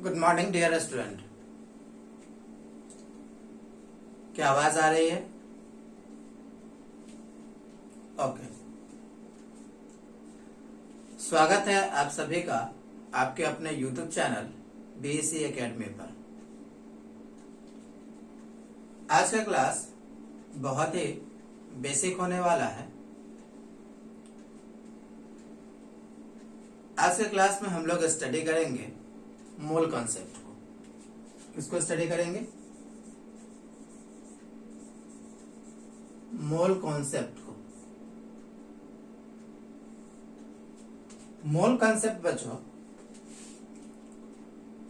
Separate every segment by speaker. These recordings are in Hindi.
Speaker 1: Good morning dear student. क्या आवाज आ रही है? ओके। स्वागत है आप सभी का आपके अपने यूट्यूब चैनल बीएससी एकेडमी पर। आज का क्लास बहुत ही बेसिक होने वाला है। आज के क्लास में हम लोग स्टडी करेंगे मोल कॉन्सेप्ट को। किसको स्टडी करेंगे? मोल कॉन्सेप्ट को। मोल कॉन्सेप्ट बच्चों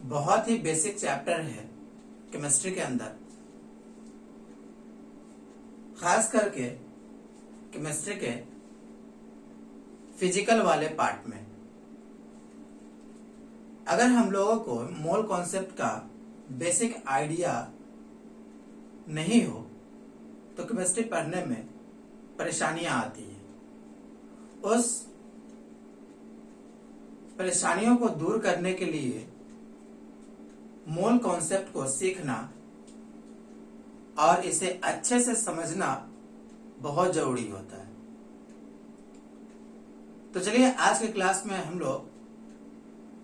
Speaker 1: बहुत ही बेसिक चैप्टर है केमिस्ट्री के अंदर, खास करके केमिस्ट्री के फिजिकल वाले पार्ट में। अगर हम लोगों को मोल कॉन्सेप्ट का बेसिक आइडिया नहीं हो तो केमिस्ट्री पढ़ने में परेशानियां आती हैं। उस परेशानियों को दूर करने के लिए मोल कॉन्सेप्ट को सीखना और इसे अच्छे से समझना बहुत जरूरी होता है। तो चलिए आज के क्लास में हम लोग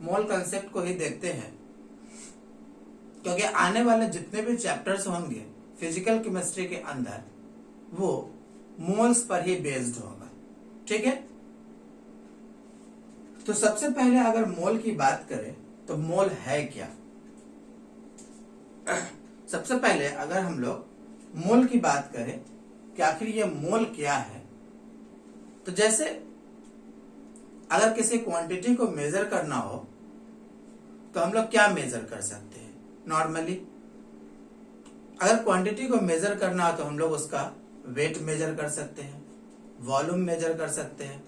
Speaker 1: मोल कॉन्सेप्ट को ही देखते हैं, क्योंकि आने वाले जितने भी चैप्टर्स होंगे फिजिकल केमिस्ट्री के अंदर वो मोल्स पर ही बेस्ड होगा। ठीक है, तो सबसे पहले अगर मोल की बात करें तो मोल है क्या? सबसे पहले अगर हम लोग मोल की बात करें कि आखिर ये मोल क्या है, तो जैसे अगर किसी क्वांटिटी को मेजर करना हो तो हम लोग क्या मेजर कर सकते हैं? नॉर्मली अगर क्वांटिटी को मेजर करना हो तो हम लोग उसका वेट मेजर कर सकते हैं, वॉल्यूम मेजर कर सकते हैं,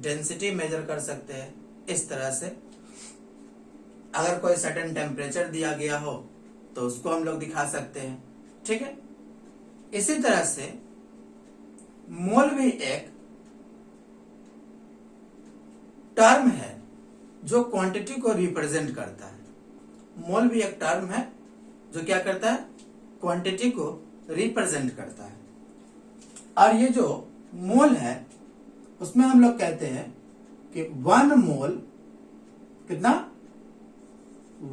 Speaker 1: डेंसिटी मेजर कर सकते हैं। इस तरह से अगर कोई सर्टेन टेम्परेचर दिया गया हो तो उसको हम लोग दिखा सकते हैं। ठीक है, इसी तरह से मोल भी एक टर्म है जो क्वांटिटी को रिप्रेजेंट करता है। मोल भी एक टर्म है जो क्या करता है? क्वांटिटी को रिप्रेजेंट करता है। और ये जो मोल है उसमें हम लोग कहते हैं कि 1 मोल कितना?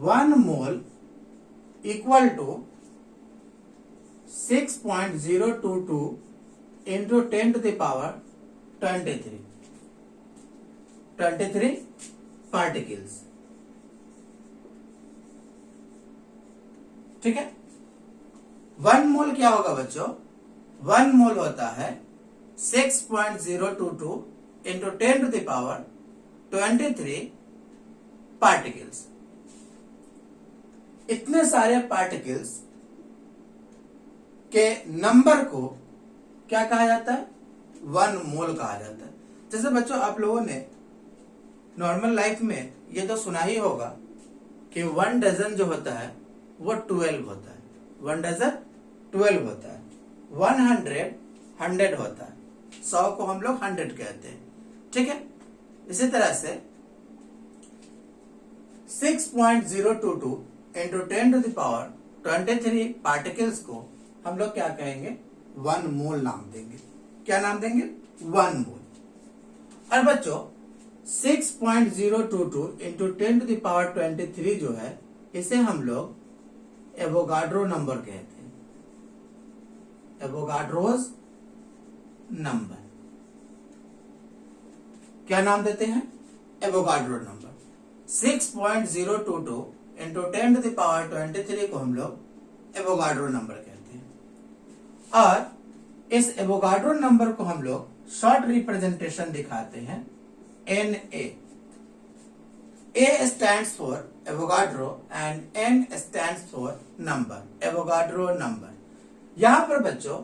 Speaker 1: 1 mole equal to 6.022 into 10 to the power 23 particles. ठीक है, 1 मोल क्या होगा बच्चों? 1 मोल होता है 6.022 into 10 to the power 23 particles. इतने सारे पार्टिकल्स के नंबर को क्या कहा जाता है? 1 मोल कहा जाता है। जैसे बच्चों आप लोगों ने नॉर्मल लाइफ में ये तो सुना ही होगा कि 1 डजन जो होता है वो 12 होता है। 1 डजन 12 होता है। 100 होता है। 100 को हम लोग 100 कहते हैं। ठीक है, इसी तरह से 6.022 into 10 to the power 23 particles को हम लोग क्या कहेंगे? 1 मोल नाम देंगे। क्या नाम देंगे? 1 मोल। और बच्चों 6.022 इंटू 10 टू द पावर 23 जो है इसे हम लोग एवोगाड्रो नंबर कहते हैं। Avogadro's number. क्या नाम देते हैं? Avogadro number. 6.022 into 10 to the power 23 को हम लोग एवोगाड्रो नंबर कहते हैं। और इस एवोगाड्रो नंबर को हम लोग शॉर्ट रिप्रेजेंटेशन दिखाते हैं Na. A stands for Avogadro and N stands for number, Avogadro number। यहां पर बच्चों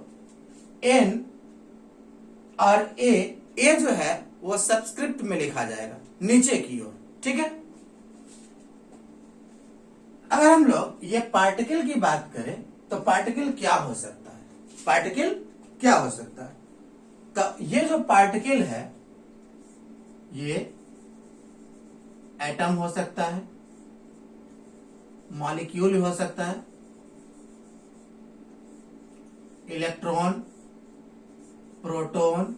Speaker 1: N और A जो है वो सबस्क्रिप्ट में लिखा जाएगा नीचे की ओर। ठीक है, अगर हम लोग ये पार्टिकल की बात करें तो पार्टिकल क्या हो सकता है? पार्टिकल क्या हो सकता है? तो ये जो पार्टिकल है ये एटम हो सकता है, मॉलिक्यूल हो सकता है, इलेक्ट्रॉन, प्रोटॉन,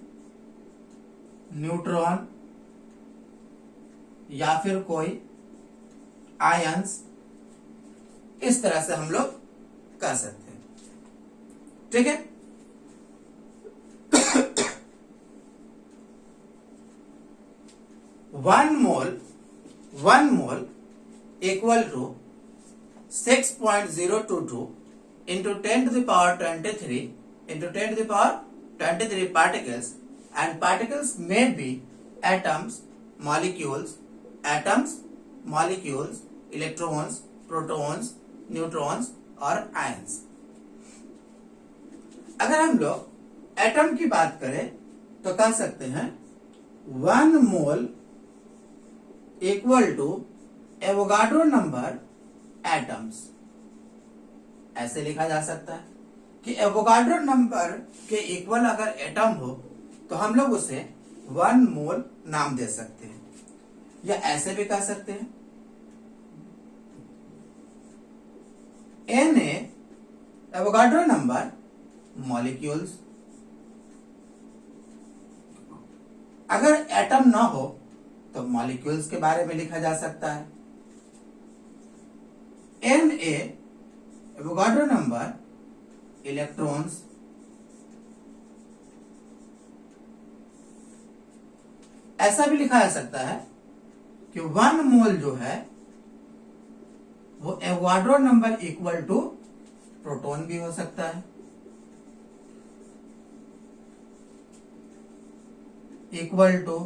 Speaker 1: न्यूट्रॉन या फिर कोई आयंस, इस तरह से हम लोग कर सकते हैं। ठीक है। One mole equal to 6.022 into 10 to the power 23 into 10 to the power 23 particles, and particles may be atoms, molecules, electrons, protons, neutrons और ions। अगर हम लोग एटम की बात करें तो कह सकते हैं 1 mole equal to Avogadro number atoms. ऐसे लिखा जा सकता है कि एवोगाड्रो नंबर के इक्वल अगर एटम हो तो हम लोग उसे 1 मोल नाम दे सकते हैं, या ऐसे भी कह सकते हैं Na एवोगाड्रो नंबर मॉलिक्यूल्स। अगर एटम ना हो तो मॉलिक्यूल्स के बारे में लिखा जा सकता है Na एवोगाड्रो नंबर इलेक्ट्रॉन्स। ऐसा भी लिखा जा सकता है कि 1 मोल जो है वो Avogadro number equal to proton भी हो सकता है, इक्वल टू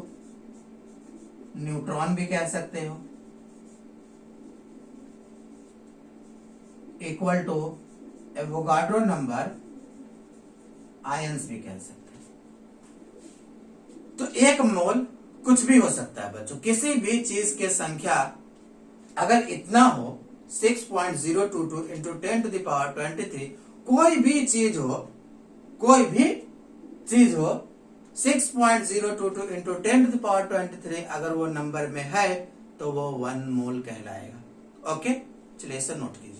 Speaker 1: न्यूट्रॉन भी कह सकते हो, equal to Avogadro number ions भी कह सकते हैं। तो 1 मोल कुछ भी हो सकता है बच्चों, किसी भी चीज के संख्या अगर इतना हो 6.022 into 10 to the power 23, कोई भी चीज हो 6.022 into 10 to the power 23 अगर वो नंबर में है तो वो 1 मोल कहलाएगा। ओके, चलिए इसे नोट कीजिए।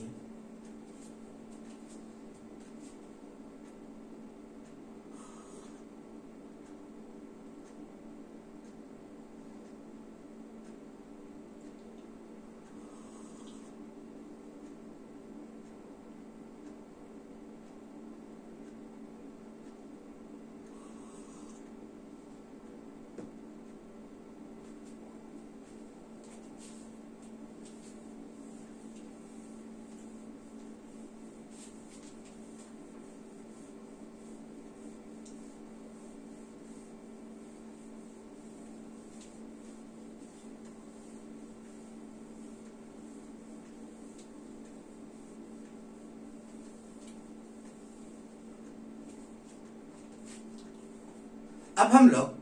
Speaker 1: अब हम लोग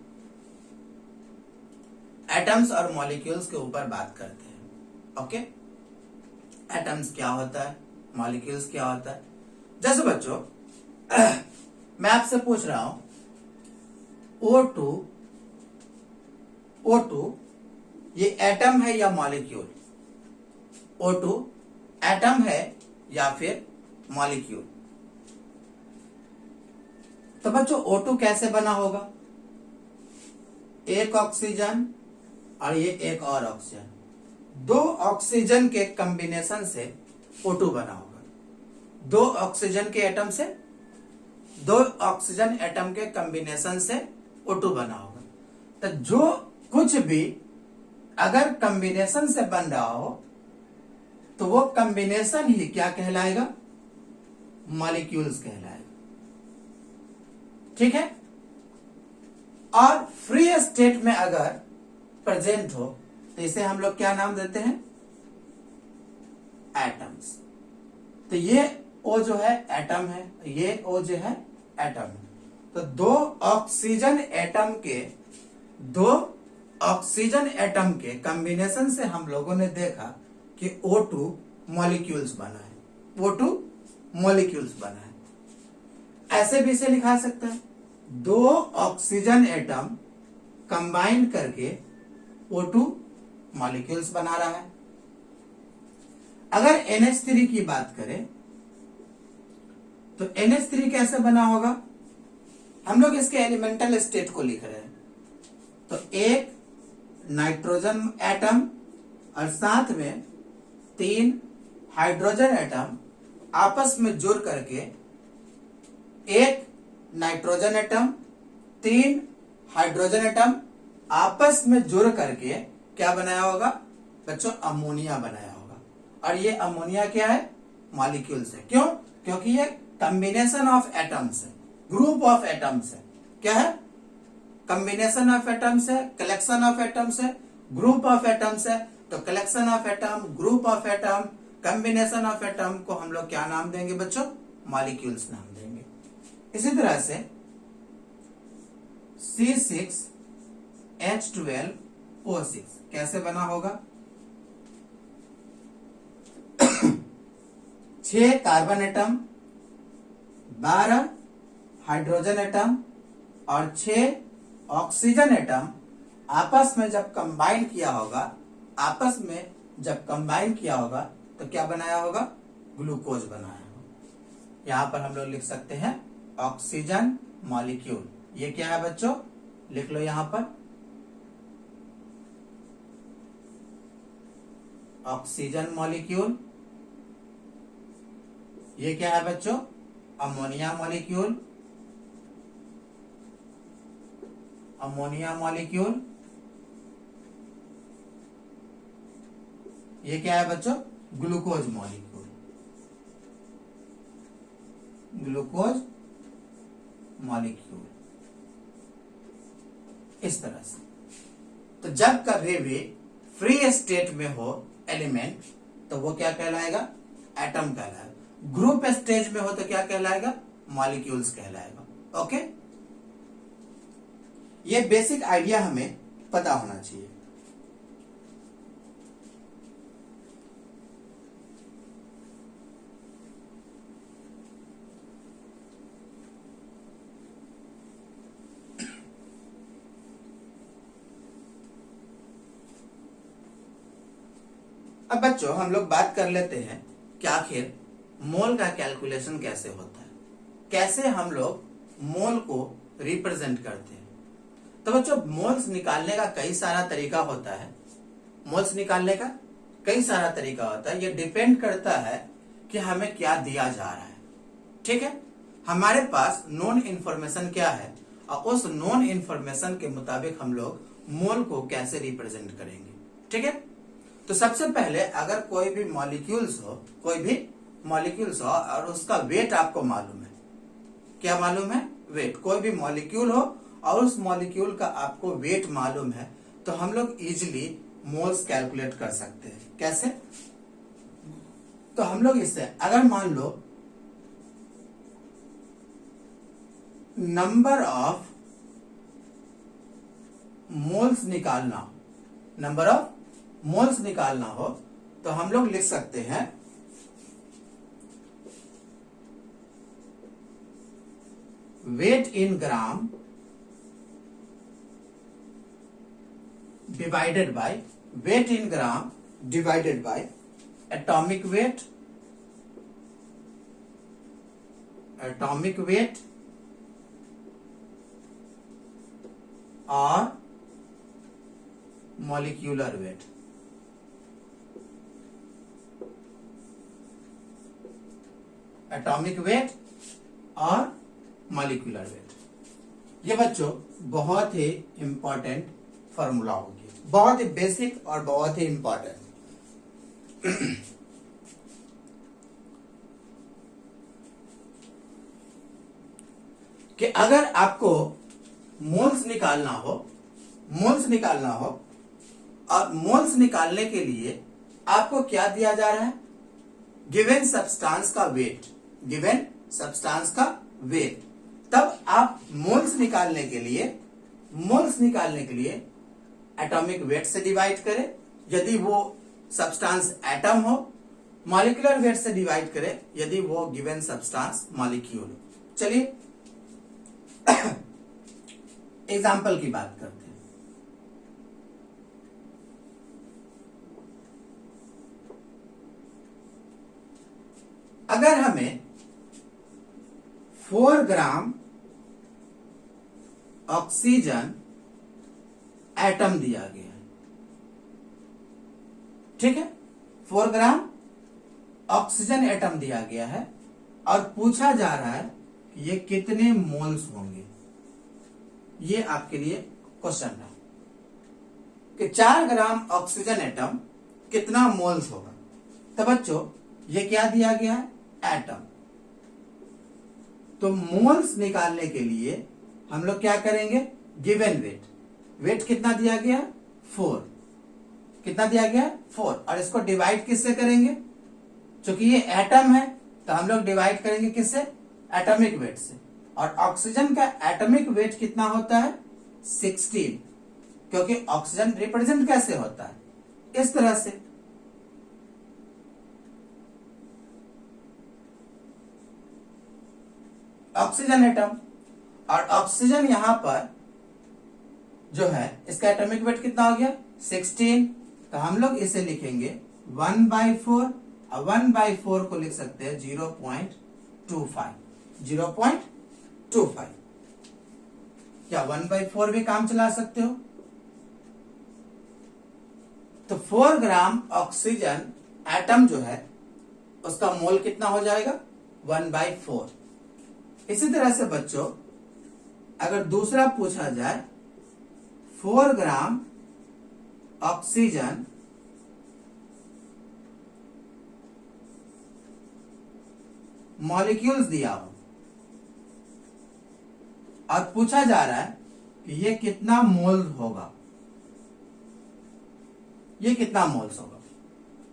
Speaker 1: एटम्स और मॉलिक्यूल्स के ऊपर बात करते हैं। ओके, एटम्स क्या होता है, मॉलिक्यूल्स क्या होता है। जैसे बच्चों मैं आपसे पूछ रहा हूं O2 ये एटम है या मॉलिक्यूल? O2 एटम है या फिर मॉलिक्यूल? तो बच्चों O2 कैसे बना होगा? एक ऑक्सीजन और ये एक और ऑक्सीजन, 2 ऑक्सीजन के कॉम्बिनेशन से O2 बना होगा। 2 ऑक्सीजन के एटम से 2 ऑक्सीजन एटम के कॉम्बिनेशन से O2 बना होगा। तो जो कुछ भी अगर कॉम्बिनेशन से बन रहा हो तो वो कॉम्बिनेशन ही क्या कहलाएगा? मॉलिक्यूल्स कहलाएगा। ठीक है। और फ्री स्टेट में अगर प्रेजेंट हो तो इसे हम लोग क्या नाम देते हैं? एटम्स। तो ये O जो है एटम है, ये O जो है एटम है। तो 2 ऑक्सीजन एटम के कॉम्बिनेशन से हम लोगों ने देखा कि O2 मॉलिक्यूल्स बना है, O2 मॉलिक्यूल्स बना है। ऐसे भी इसे लिखा सकता है 2 ऑक्सीजन एटम कंबाइन करके O2 मॉलिक्यूल्स बना रहा है। अगर NH3 की बात करें तो NH3 कैसे बना होगा, हम लोग इसके एलिमेंटल स्टेट को लिख रहे हैं। तो एक नाइट्रोजन एटम और साथ में 3 हाइड्रोजन एटम आपस में जुड़ करके एक नाइट्रोजन एटम 3 हाइड्रोजन एटम आपस में जुड़ करके क्या बनाया होगा बच्चों, अमोनिया बनाया होगा। और ये अमोनिया क्या है, मॉलिक्यूल्स है। क्यों, क्योंकि ये कॉम्बिनेशन ऑफ एटम्स है, ग्रुप ऑफ एटम्स है। क्या है, कॉम्बिनेशन ऑफ एटम्स है, कलेक्शन ऑफ एटम्स है, ग्रुप ऑफ एटम्स है। तो collection of atom, group of atom, combination of atom को हम लोग क्या नाम देंगे बच्चों, मॉलिक्यूल्स नाम देंगे। इसी तरह से C6H12O6 कैसे बना होगा, 6 कार्बन एटम, 12 हाइड्रोजन एटम और 6 ऑक्सीजन एटम आपस में जब कंबाइन किया होगा, आपस में जब कंबाइन किया होगा तो क्या बनाया होगा, ग्लूकोज बनाया होगा। यहां पर हम लोग लिख सकते हैं ऑक्सीजन मॉलिक्यूल। ये क्या है बच्चों, लिख लो यहां पर ऑक्सीजन मॉलिक्यूल। ये क्या है बच्चों, अमोनिया मॉलिक्यूल, अमोनिया मॉलिक्यूल। ये क्या है बच्चों, ग्लूकोज मॉलिक्यूल, ग्लूकोज मॉलिक्यूल। इस तरह से तो जब कभी भी फ्री स्टेट में हो एलिमेंट तो वो क्या कहलाएगा, एटम कहलाएगा। ग्रुप स्टेज में हो तो क्या कहलाएगा, मॉलिक्यूल्स कहलाएगा। ओके, ये बेसिक आइडिया हमें पता होना चाहिए। अब बच्चों हम लोग बात कर लेते हैं कि आखिर मोल का कैलकुलेशन कैसे होता है, कैसे हम लोग मोल को रिप्रेजेंट करते हैं। तो बच्चों मोल्स निकालने का कई सारा तरीका होता है, मोल्स निकालने का कई सारा तरीका होता है। ये डिपेंड करता है कि हमें क्या दिया जा रहा है। ठीक है, हमारे पास नोन इन्फॉर्मेशन क्या है और उस नोन इन्फॉर्मेशन के मुताबिक हम लोग मोल को कैसे रिप्रेजेंट करेंगे। ठीक है, तो सबसे पहले अगर कोई भी मॉलिक्यूल्स हो, कोई भी मॉलिक्यूल्स हो और उसका वेट आपको मालूम है, क्या मालूम है, वेट। कोई भी मॉलिक्यूल हो और उस मॉलिक्यूल का आपको वेट मालूम है तो हम लोग इजिली मोल्स कैलकुलेट कर सकते हैं। कैसे, तो हम लोग इससे अगर मान लो नंबर ऑफ मोल्स निकालना हो, नंबर ऑफ मोल्स निकालना हो तो हम लोग लिख सकते हैं weight in gram divided by, weight in gram divided by atomic weight, atomic weight और मॉलिक्यूलर वेट। एटॉमिक वेट और मॉलिक्यूलर वेट, ये बच्चों बहुत ही इंपॉर्टेंट फॉर्मूला होगी, बहुत ही बेसिक और बहुत ही इंपॉर्टेंट। कि अगर आपको मोल्स निकालना हो, मोल्स निकालना हो और मोल्स निकालने के लिए आपको क्या दिया जा रहा है, गिवन सब्सटेंस का वेट, गिवन सब्सटेंस का वेट। तब आप मोल्स निकालने के लिए, मोल्स निकालने के लिए एटॉमिक वेट से डिवाइड करें यदि वो सब्सटेंस एटम हो, मॉलिक्यूलर वेट से डिवाइड करें यदि वो गिवन सब्सटेंस मॉलिक्यूल हो। चलिए एग्जाम्पल की बात करते हैं। 4 ग्राम ऑक्सीजन एटम दिया गया है। ठीक है, 4 ग्राम ऑक्सीजन एटम दिया गया है और पूछा जा रहा है कि ये कितने मोल्स होंगे। ये आपके लिए क्वेश्चन है कि 4 ग्राम ऑक्सीजन एटम कितना मोल्स होगा। तो बच्चों ये क्या दिया गया है, एटम। तो मोल्स निकालने के लिए हम लोग क्या करेंगे, गिवन वेट कितना दिया गया, 4। कितना दिया गया, 4। और इसको डिवाइड किससे करेंगे, क्योंकि ये एटम है तो हम लोग डिवाइड करेंगे किससे, एटॉमिक वेट से। और ऑक्सीजन का एटॉमिक वेट कितना होता है, 16, क्योंकि ऑक्सीजन रिप्रेजेंट कैसे होता है, इस तरह से। ऑक्सीजन एटम, और ऑक्सीजन यहां पर जो है इसका एटॉमिक वेट कितना हो गया, 16। तो हम लोग इसे लिखेंगे 1/4, और 1/4 को लिख सकते हैं 0.25। 0.25 क्या 1/4 भी काम चला सकते हो। तो 4 ग्राम ऑक्सीजन एटम जो है उसका मोल कितना हो जाएगा, 1/4। इसी तरह से बच्चों अगर दूसरा पूछा जाए, 4 ग्राम ऑक्सीजन मॉलिक्यूल्स दिया हो और पूछा जा रहा है कि ये कितना मोल होगा, ये कितना मोल्स होगा।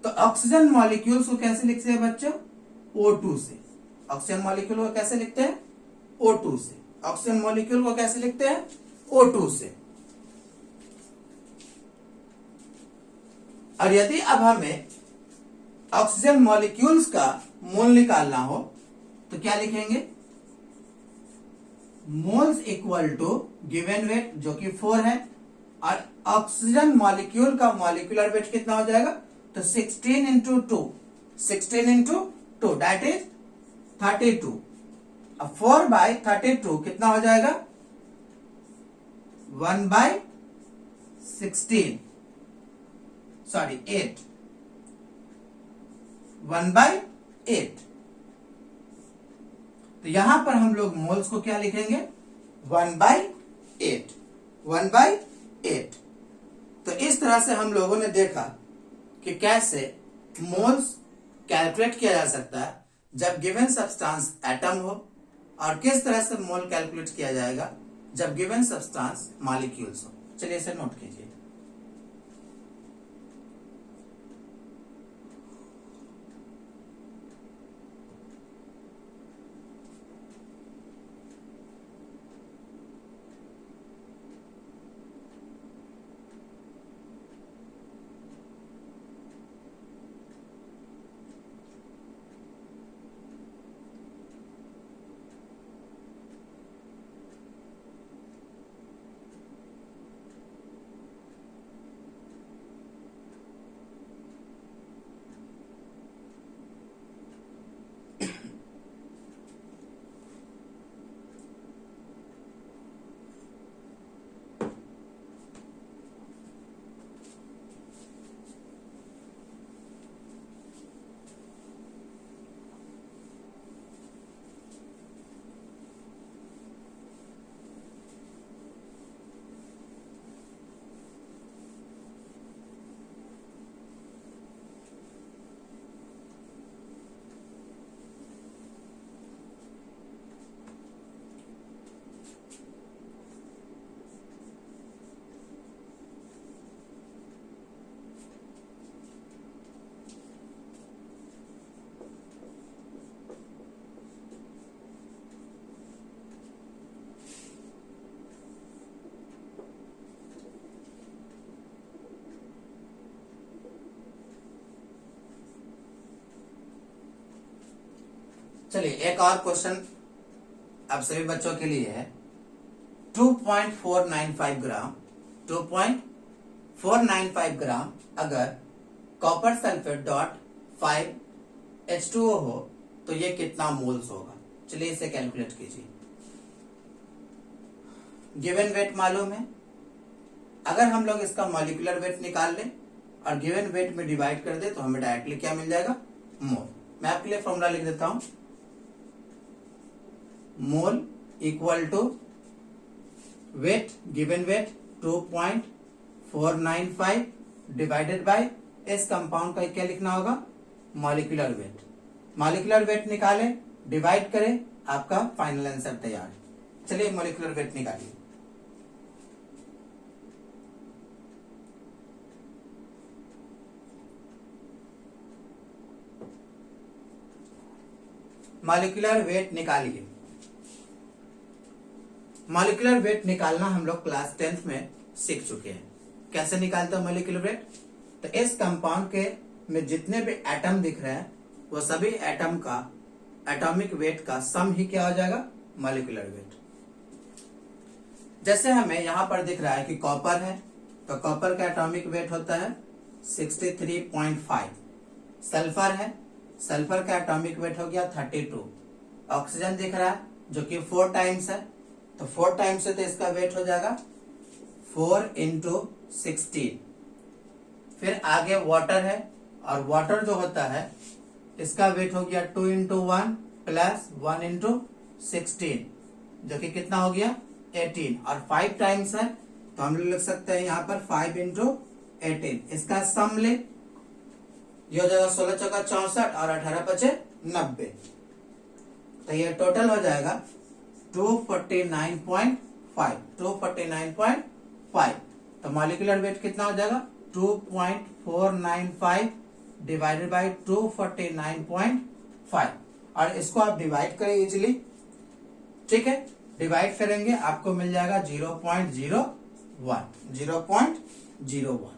Speaker 1: तो ऑक्सीजन मॉलिक्यूल्स को कैसे लिखते हैं बच्चों, O2 से। ऑक्सीजन मॉलिक्यूल को कैसे लिखते हैं, O2 से। ऑक्सीजन मॉलिक्यूल को कैसे लिखते हैं, O2 से। और यदि अब हमें ऑक्सीजन मॉलिक्यूल्स का मोल निकालना हो तो क्या लिखेंगे, moles equal to given weight जो कि 4 है, और ऑक्सीजन मॉलिक्यूल का मॉलिक्यूलर वेट कितना हो जाएगा, तो 16 इंटू 2, 16 इंटू 2 दैट इज 32। अब 4/32 कितना हो जाएगा, 1/16, सॉरी 8, 1/8। तो यहां पर हम लोग मोल्स को क्या लिखेंगे, 1/8, 1/8। तो इस तरह से हम लोगों ने देखा कि कैसे मोल्स कैलकुलेट किया जा सकता है जब गिवन सब्सटेंस एटम हो, और किस तरह से मोल कैलकुलेट किया जाएगा जब गिवन सब्सटेंस मॉलिक्यूल्स हो। चलिए इसे नोट कीजिए। चलिए एक और क्वेश्चन अब सभी बच्चों के लिए है। 2.495 ग्राम 2.495 ग्राम अगर कॉपर सल्फेट .5 H2O हो तो ये कितना मोल्स होगा। चलिए इसे कैलकुलेट कीजिए। गिवन वेट मालूम है, अगर हम लोग इसका मॉलिक्यूलर वेट निकाल लें और गिवन वेट में डिवाइड कर दे तो हमें डायरेक्टली क्या मिल जाएगा, मोल। मैं आपके लिए फॉर्मूला लिख देता हूं, mole equal to weight, given weight 2.495 divided by इस कंपाउंड का क्या लिखना होगा, मॉलिक्यूलर वेट। मॉलिक्यूलर वेट निकाले, डिवाइड करें, आपका फाइनल आंसर तैयार है। चलिए मॉलिक्यूलर वेट निकालिए। मॉलिक्यूलर वेट निकालिए। मॉलिक्यूलर वेट निकालना हम लोग क्लास 10th में सीख चुके हैं। कैसे निकालते हैं मॉलिक्यूलर वेट, तो इस कंपाउंड के में जितने भी एटम दिख रहे हैं वो सभी एटम का एटॉमिक वेट का सम ही क्या हो जाएगा, मॉलिक्यूलर वेट। जैसे हमें यहां पर दिख रहा है कि कॉपर है, तो कॉपर का एटॉमिक वेट होता है 63.5। सल्फर है, सल्फर का एटॉमिक वेट हो गया 32। ऑक्सीजन दिख रहा है जो कि 4 टाइम्स है, तो 4 टाइम्स है तो इसका वेट हो जाएगा 4 × 16। फिर आगे वाटर है, और वाटर जो होता है इसका वेट हो गया 2 × 1 प्लस 1 × 16, जो कि कितना हो गया 18। और 5 टाइम्स है तो हम लोग लिख सकते हैं यहाँ पर 5 × 18। इसका सम ले, ये हो जाएगा 16 चौका 64 और 18 पचे 90, तो ये टोटल हो जाएगा 249.5। 249.5 तो मॉलिक्यूलर वेट कितना हो जाएगा, 2.495 डिवाइडेड बाई 249.5। और इसको आप डिवाइड करें इजिली, ठीक है। डिवाइड करेंगे आपको मिल जाएगा 0.01। 0.01।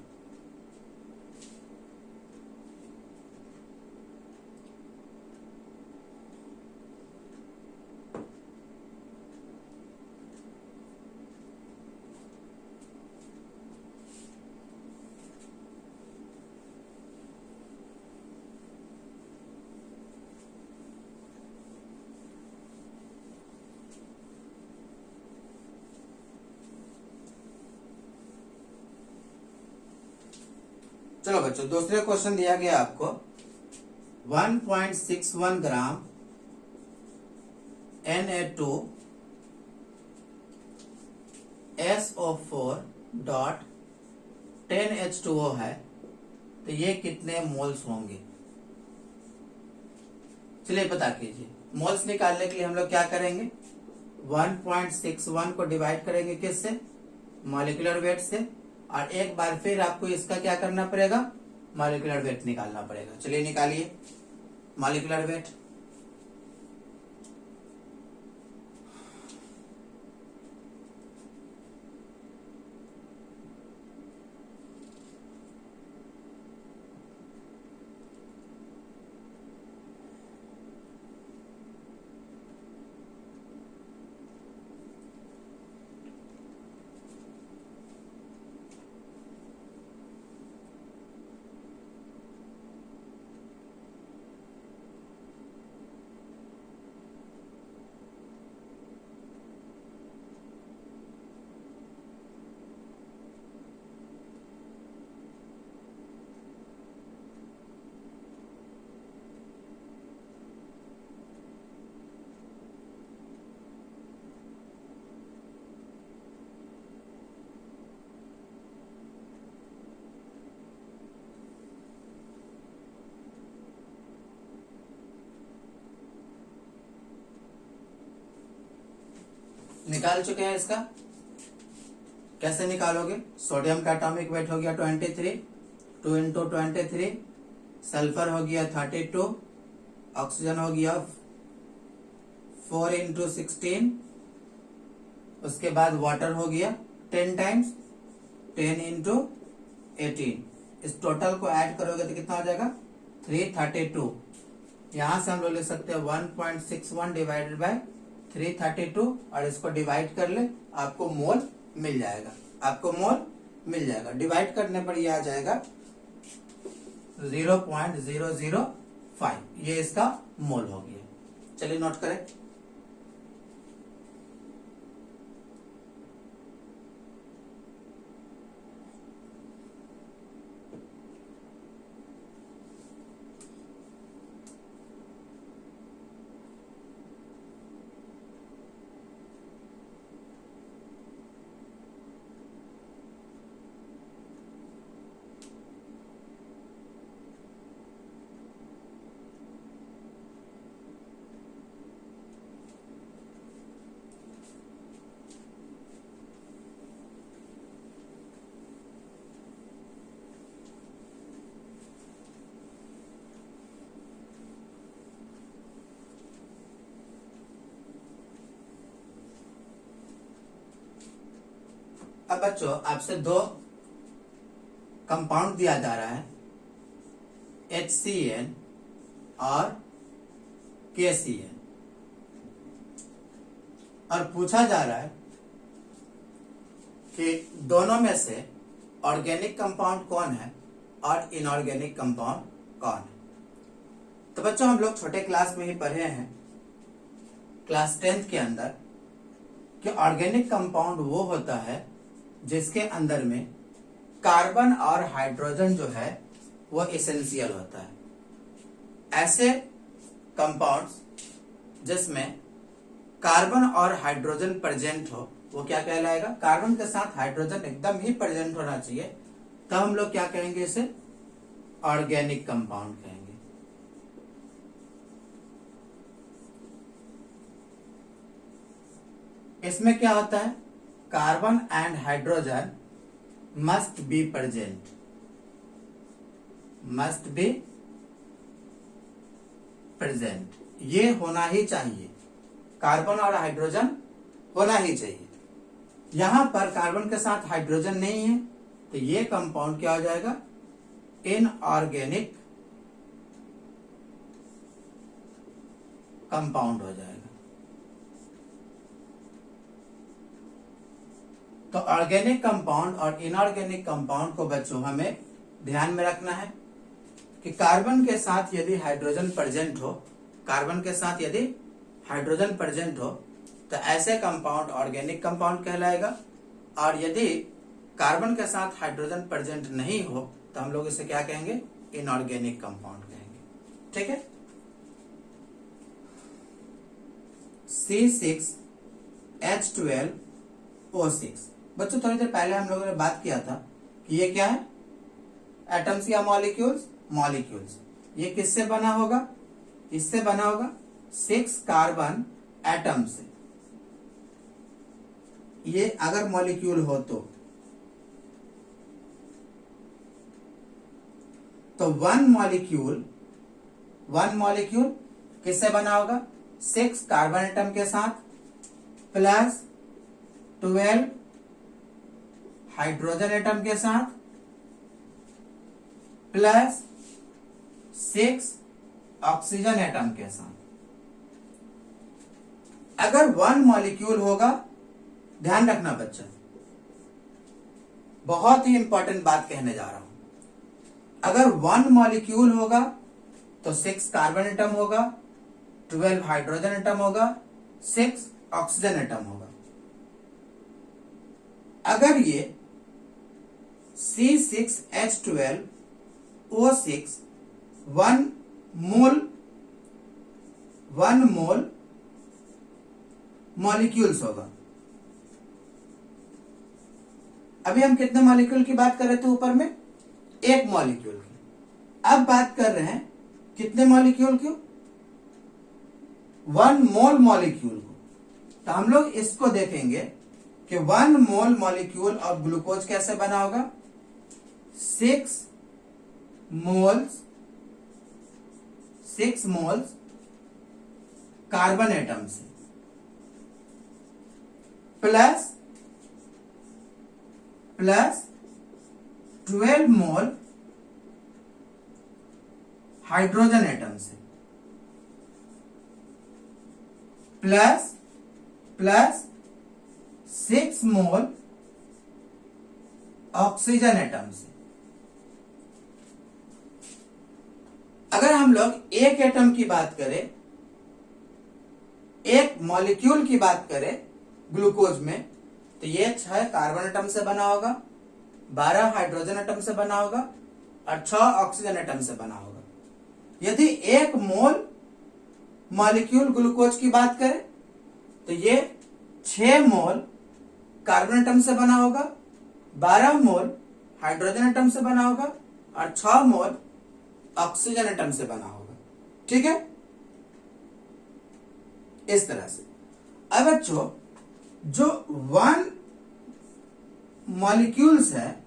Speaker 1: चलो बच्चों, दूसरे क्वेश्चन दिया गया आपको 1.61 ग्राम Na2SO4 डॉट 10H2O है, तो ये कितने मोल्स होंगे। चलिए पता कीजिए। मोल्स निकालने के लिए हम लोग क्या करेंगे, 1.61 को डिवाइड करेंगे किससे, मॉलिक्यूलर वेट से, और एक बार फिर आपको इसका क्या करना पड़ेगा, मॉलिक्यूलर वेट निकालना पड़ेगा। चलिए निकालिए मॉलिक्यूलर वेट। निकाल चुके हैं इसका। कैसे निकालोगे, सोडियम का एटॉमिक वेट हो गया 23, 2 × 23, सल्फर हो गया 32, ऑक्सीजन हो गया 4 × 16, उसके बाद वाटर हो गया 10 टाइम्स 10 × 18। इस टोटल को ऐड करोगे तो कितना हो जाएगा 332। यहां से हम लोग लिख सकते हैं 1.61 डिवाइडेड बाय 332, और इसको डिवाइड कर ले, आपको मोल मिल जाएगा। आपको मोल मिल जाएगा। डिवाइड करने पर ये आ जाएगा 0.005। ये इसका मोल हो गया। चलिए नोट करें। अब बच्चों आपसे दो कंपाउंड दिया जा रहा है, HCN और KCN, और पूछा जा रहा है कि दोनों में से ऑर्गेनिक कंपाउंड कौन है और इनऑर्गेनिक कंपाउंड कौन है। तो बच्चों हम लोग छोटे क्लास में ही पढ़े हैं, क्लास 10th के अंदर, कि ऑर्गेनिक कंपाउंड वो होता है जिसके अंदर में कार्बन और हाइड्रोजन जो है वो एसेंशियल होता है। ऐसे कंपाउंड्स जिसमें कार्बन और हाइड्रोजन प्रेजेंट हो वो क्या कहलाएगा? कार्बन के साथ हाइड्रोजन एकदम ही प्रेजेंट होना चाहिए, तब हम लोग क्या कहेंगे? इसे ऑर्गेनिक कंपाउंड कहेंगे। इसमें क्या होता है? Carbon and hydrogen must be present, must be present, ये होना ही चाहिए, कार्बन और हाइड्रोजन होना ही चाहिए। यहां पर कार्बन के साथ हाइड्रोजन नहीं है तो ये कंपाउंड क्या हो जाएगा? इनऑर्गेनिक कंपाउंड हो जाएगा। तो ऑर्गेनिक कंपाउंड और इनऑर्गेनिक कंपाउंड को बच्चों हमें ध्यान में रखना है कि कार्बन के साथ यदि हाइड्रोजन प्रेजेंट हो, कार्बन के साथ यदि हाइड्रोजन प्रेजेंट हो तो ऐसे कंपाउंड ऑर्गेनिक कंपाउंड कहलाएगा, और यदि कार्बन के साथ हाइड्रोजन प्रेजेंट नहीं हो तो हम लोग इसे क्या कहेंगे? इनऑर्गेनिक कंपाउंड कहेंगे। ठीक है। C6H12O6, बच्चों थोड़ी देर पहले हम लोगों ने बात किया था कि ये क्या है? एटम्स या मॉलिक्यूल्स? मॉलिक्यूल्स। ये किससे बना होगा? इससे बना होगा 6 कार्बन एटम से। ये अगर मॉलिक्यूल हो तो वन मॉलिक्यूल किससे बना होगा? 6 कार्बन एटम के साथ प्लस 12 हाइड्रोजन एटम के साथ प्लस 6 ऑक्सीजन एटम के साथ। अगर वन मॉलिक्यूल होगा, ध्यान रखना बच्चा, बहुत ही इंपॉर्टेंट बात कहने जा रहा हूं। अगर वन मॉलिक्यूल होगा तो 6 कार्बन एटम होगा, 12 हाइड्रोजन एटम होगा, 6 ऑक्सीजन एटम होगा। अगर ये C6H12O6 वन मोल मॉलिक्यूल्स होगा। अभी हम कितने मॉलिक्यूल की बात कर रहे थे ऊपर में? एक मॉलिक्यूल की। अब बात कर रहे हैं कितने मॉलिक्यूल की? 1 मोल मॉलिक्यूल को। तो हम लोग इसको देखेंगे कि 1 मोल मॉलिक्यूल ऑफ ग्लूकोज कैसे बना होगा? 6 मोल्स कार्बन एटम से प्लस 12 मोल हाइड्रोजन एटम से प्लस 6 मोल ऑक्सीजन एटम से। अगर हम लोग एक एटम की बात करें, एक मॉलिक्यूल की बात करें ग्लूकोज में, तो ये 6 कार्बन एटम से बना होगा, 12 हाइड्रोजन एटम से बना होगा और 6 ऑक्सीजन एटम से बना होगा। यदि एक मोल मॉलिक्यूल ग्लूकोज की बात करें तो ये 6 मोल कार्बन एटम से बना होगा, 12 मोल हाइड्रोजन एटम से बना होगा और 6 मोल ऑक्सीजन एटम से बना होगा। ठीक है, इस तरह से। अब बच्चों जो 1 मॉलिक्यूल्स है,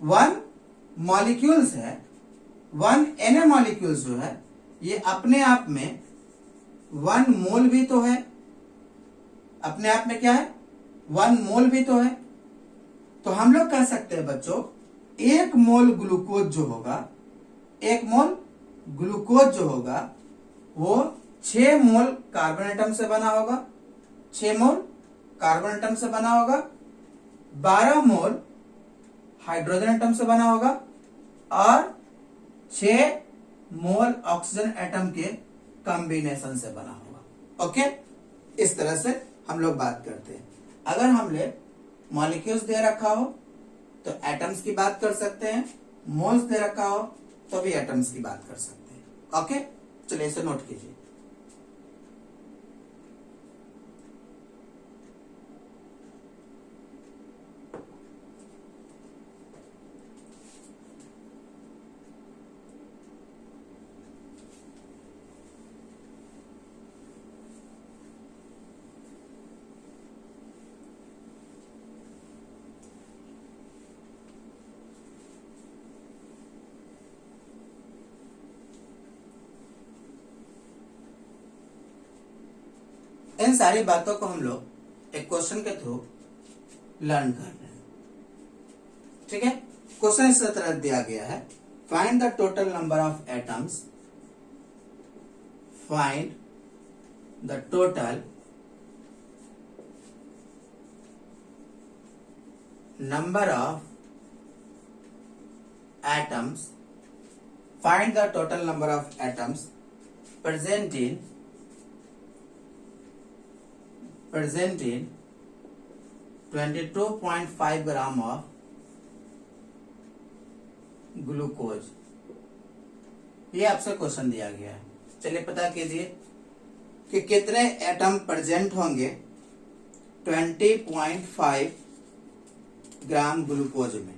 Speaker 1: 1 Na मॉलिक्यूल्स जो है ये अपने आप में 1 मोल भी तो है, अपने आप में क्या है 1 मोल भी तो है। तो हम लोग कह सकते हैं बच्चों 1 मोल ग्लूकोज जो होगा, 1 मोल ग्लूकोज जो होगा वो 6 मोल कार्बन एटम से बना होगा, 6 मोल कार्बन एटम से बना होगा, 12 मोल हाइड्रोजन एटम से बना होगा और 6 मोल ऑक्सीजन एटम के कॉम्बिनेशन से बना होगा। ओके, इस तरह से हम लोग बात करते हैं। अगर हमने मॉलिक्यूल्स दे रखा हो तो एटम्स की बात कर सकते हैं, मोल्स दे रखा हो तो भी एटम्स की बात कर सकते हैं। ओके, चलिए इसे नोट कीजिए। इन सारी बातों को हम लोग एक क्वेश्चन के थ्रू लर्न कर रहे हैं। ठीक है, क्वेश्चन इस तरह दिया गया है, find the total number of atoms, find the total number of atoms, find the total number of atoms present in 22.5 gram of glucose. ये आपसे क्वेश्चन दिया गया है। चलिए पता कीजिए कि कितने एटम प्रेजेंट होंगे 20.5 ग्राम ग्लूकोज में।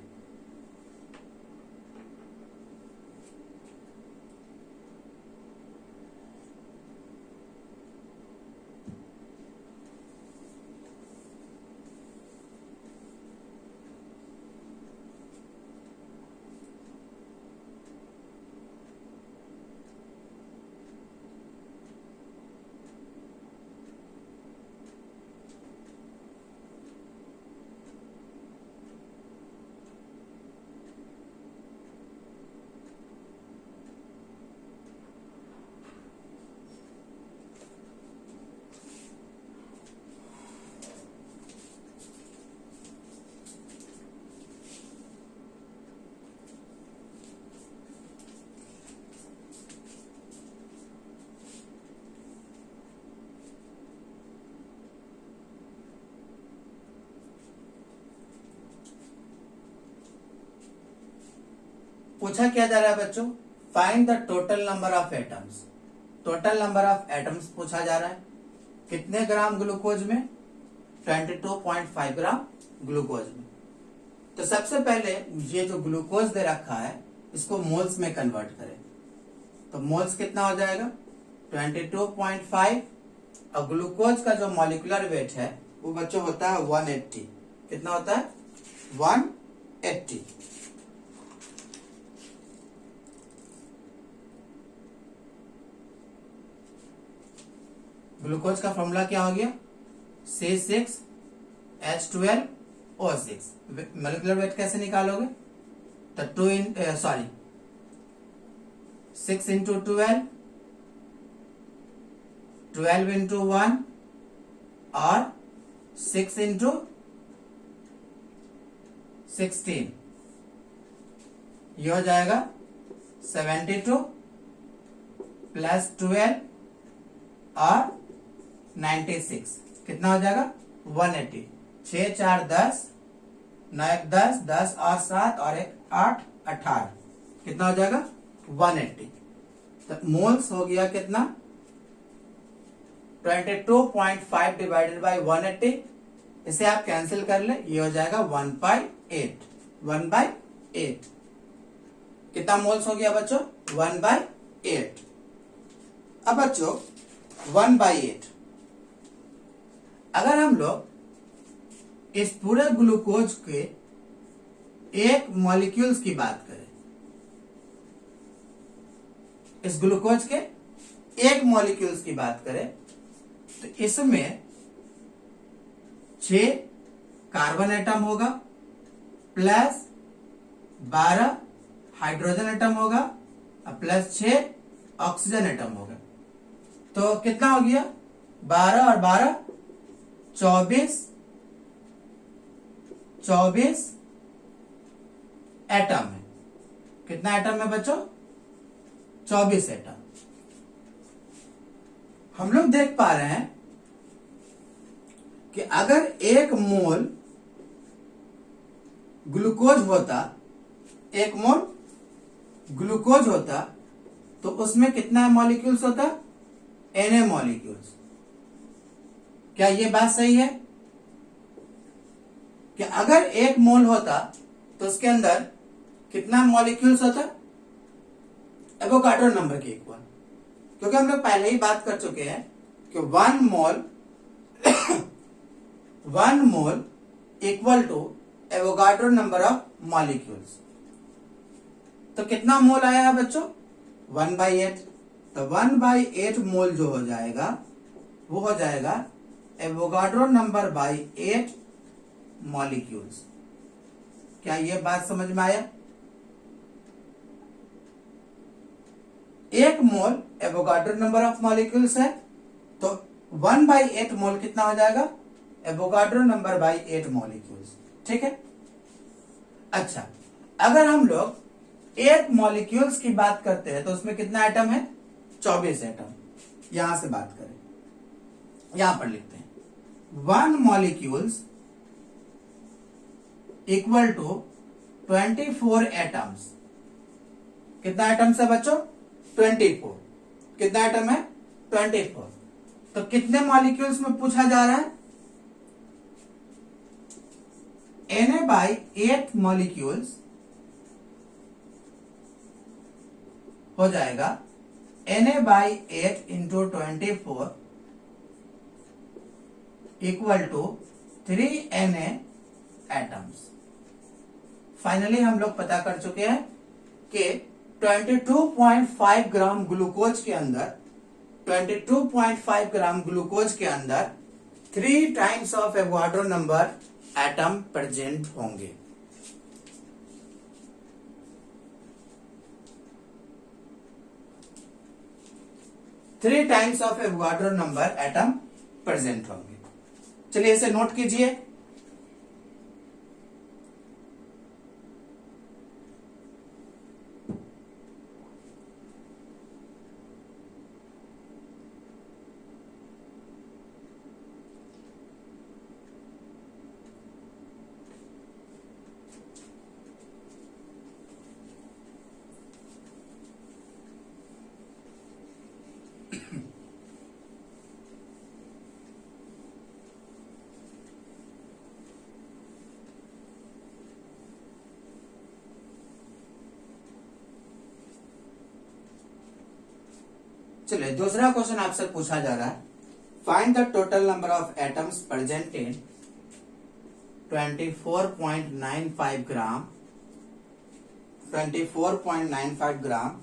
Speaker 1: पूछा क्या जा रहा है बच्चों, find the total number of atoms. Total number of atoms पूछा जा रहा है, कितने ग्राम ग्लूकोज में, 22.5 ग्राम ग्लूकोज में। तो सबसे पहले ये जो ग्लूकोज दे रखा है इसको मोल्स में कन्वर्ट करें। तो मोल्स कितना हो जाएगा 22.5 और ग्लूकोज का जो मॉलिक्यूलर वेट है वो बच्चों होता है 180। कितना होता है 180। ग्लूकोज का फॉर्मूला क्या हो गया C6H12O6। मॉलिक्यूलर वेट कैसे निकालोगे, तो 6 इंटू 12, 12 इंटू 1 और 6 इंटू 16, ये हो जाएगा 72 प्लस 12 और 96, कितना हो जाएगा 180। 6 4 10, 9 1 10, 10 और 7 और 1 8, 18, कितना हो जाएगा 180। तो मोल्स हो गया कितना 22.5 डिवाइडेड बाई 180। इसे आप कैंसिल कर ले, ये हो जाएगा 1/8। 1/8 कितना मोल्स हो गया बच्चों 1/8। अब बच्चों 1/8 अगर हम लोग इस पूरे ग्लूकोज के एक मॉलिक्यूल्स की बात करें, इस ग्लूकोज के एक मॉलिक्यूल्स की बात करें तो इसमें 6 कार्बन एटम होगा प्लस 12 हाइड्रोजन एटम होगा और प्लस 6 ऑक्सीजन एटम होगा। तो कितना हो गया 12 और 12 24 एटम है। कितना एटम है बच्चों 24 एटम। हम लोग देख पा रहे हैं कि अगर 1 मोल ग्लूकोज होता, 1 मोल ग्लूकोज होता तो उसमें कितना मॉलिक्यूल्स होता Na मॉलिक्यूल्स। क्या ये बात सही है कि अगर 1 मोल होता तो उसके अंदर कितना मॉलिक्यूल्स होता एवोगाड्रो नंबर के इक्वल। क्योंकि हम लोग पहले ही बात कर चुके हैं कि 1 mole equal to Avogadro number of molecules. तो कितना मोल आया है बच्चों 1/8। तो 1/8 मोल जो हो जाएगा वो हो जाएगा एवोगाड्रो नंबर बाई 8 मॉलिक्यूल्स। क्या ये बात समझ में आया? 1 मोल एवोगाड्रो नंबर ऑफ मॉलिक्यूल्स है तो 1/8 मोल कितना हो जाएगा एवोगाड्रो नंबर बाई 8 मॉलिक्यूल्स। ठीक है। अच्छा, अगर हम लोग 1 मॉलिक्यूल्स की बात करते हैं तो उसमें कितना एटम है 24 एटम। यहां से बात करें, यहां पर लिखते हैं 1 मॉलिक्यूल्स इक्वल टू 24 एटम्स। कितना एटम्स है बच्चों 24। कितना एटम है 24। तो कितने मॉलिक्यूल्स में पूछा जा रहा है Na/8 मॉलिक्यूल्स हो जाएगा Na/8 into 24 equal to 3 Na atoms. Finally हम लोग पता कर चुके हैं कि 22.5 ग्राम ग्लूकोज के अंदर 22.5 ग्राम ग्लूकोज के अंदर 3 times of Avogadro number atom present होंगे। Three times of Avogadro number atom present होंगे। चलिए इसे नोट कीजिए। चलिए दूसरा क्वेश्चन आपसे पूछा जा रहा है find the total number of atoms present in 24.95 gram 24.95 gram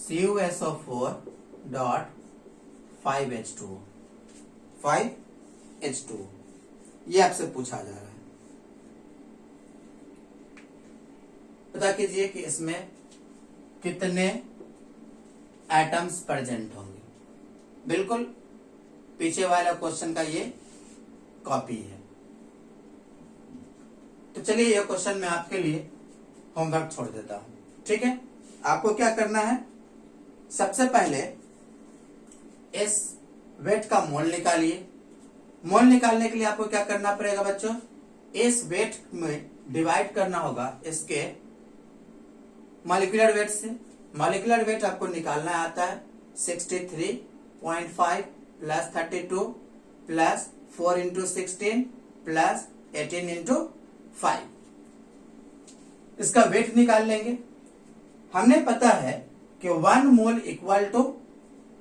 Speaker 1: CuSO4 dot 5H2 ये आपसे पूछा जा रहा है। पता कीजिए कि इसमें कितने एटम्स प्रेजेंट होंगे। बिल्कुल पीछे वाला क्वेश्चन का ये कॉपी है। तो चलिए ये क्वेश्चन मैं आपके लिए होमवर्क छोड़ देता हूं। ठीक है, आपको क्या करना है, सबसे पहले इस वेट का मोल निकालिए। मोल निकालने के लिए आपको क्या करना पड़ेगा बच्चों, इस वेट में डिवाइड करना होगा इसके मॉलिक्यूलर वेट से। मॉलिक्यूलर वेट आपको निकालना आता है 63.5 plus 32 plus 4 into 16 plus 18 into 5। इसका वेट निकाल लेंगे। हमने पता है कि 1 mole equal to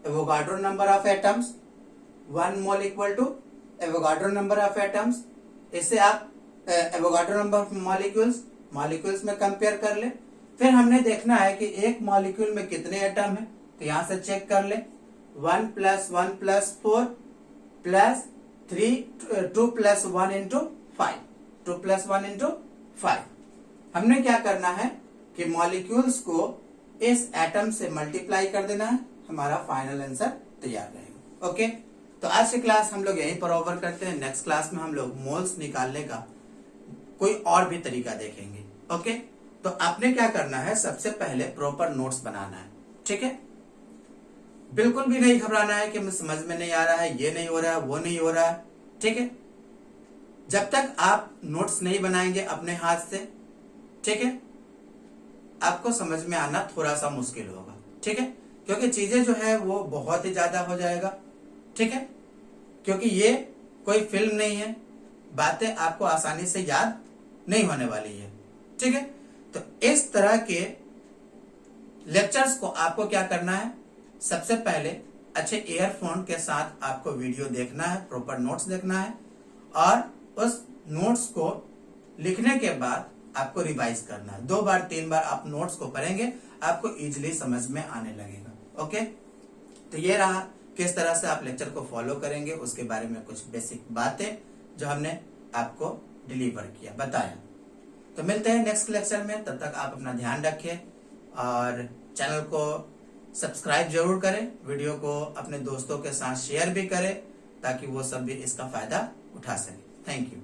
Speaker 1: Avogadro number of atoms. 1 mole equal to Avogadro number of atoms. इससे आप एवोगाड्रो नंबर ऑफ मॉलिक्यूल्स में कंपेयर कर ले। फिर हमने देखना है कि एक मॉलिक्यूल में कितने एटम है, तो यहां से चेक कर ले 1 + 1 + 4 + 2 + 1 × 5, 2 + 1 × 5। हमने क्या करना है कि मॉलिक्यूल्स को इस एटम से मल्टीप्लाई कर देना है, हमारा फाइनल आंसर तैयार रहेगा। ओके, तो आज की क्लास हम लोग यहीं पर ओवर करते हैं। नेक्स्ट क्लास में हम लोग मोल्स निकालने का कोई और भी तरीका देखेंगे। ओके, तो आपने क्या करना है, सबसे पहले प्रॉपर नोट्स बनाना है। ठीक है, बिल्कुल भी नहीं घबराना है कि मुझे समझ में नहीं आ रहा है, ये नहीं हो रहा है, वो नहीं हो रहा है। ठीक है, जब तक आप नोट्स नहीं बनाएंगे अपने हाथ से, ठीक है, आपको समझ में आना थोड़ा सा मुश्किल होगा। ठीक है, क्योंकि चीजें जो है वो बहुत ही ज्यादा हो जाएगा। ठीक है, क्योंकि ये कोई फिल्म नहीं है, बातें आपको आसानी से याद नहीं होने वाली है। ठीक है, तो इस तरह के लेक्चर्स को आपको क्या करना है, सबसे पहले अच्छे ईयरफोन के साथ आपको वीडियो देखना है, प्रॉपर नोट्स देखना है, और उस नोट्स को लिखने के बाद आपको रिवाइज करना है। 2 बार 3 बार आप नोट्स को पढ़ेंगे, आपको इजीली समझ में आने लगेगा। ओके, तो ये रहा किस तरह से आप लेक्चर को फॉलो करेंगे, उसके बारे में कुछ बेसिक बातें जो हमने आपको डिलीवर किया, बताया। तो मिलते हैं नेक्स्ट लेक्चर में, तब तक आप अपना ध्यान रखें और चैनल को सब्सक्राइब जरूर करें, वीडियो को अपने दोस्तों के साथ शेयर भी करें ताकि वो सब भी इसका फायदा उठा सके। Thank you.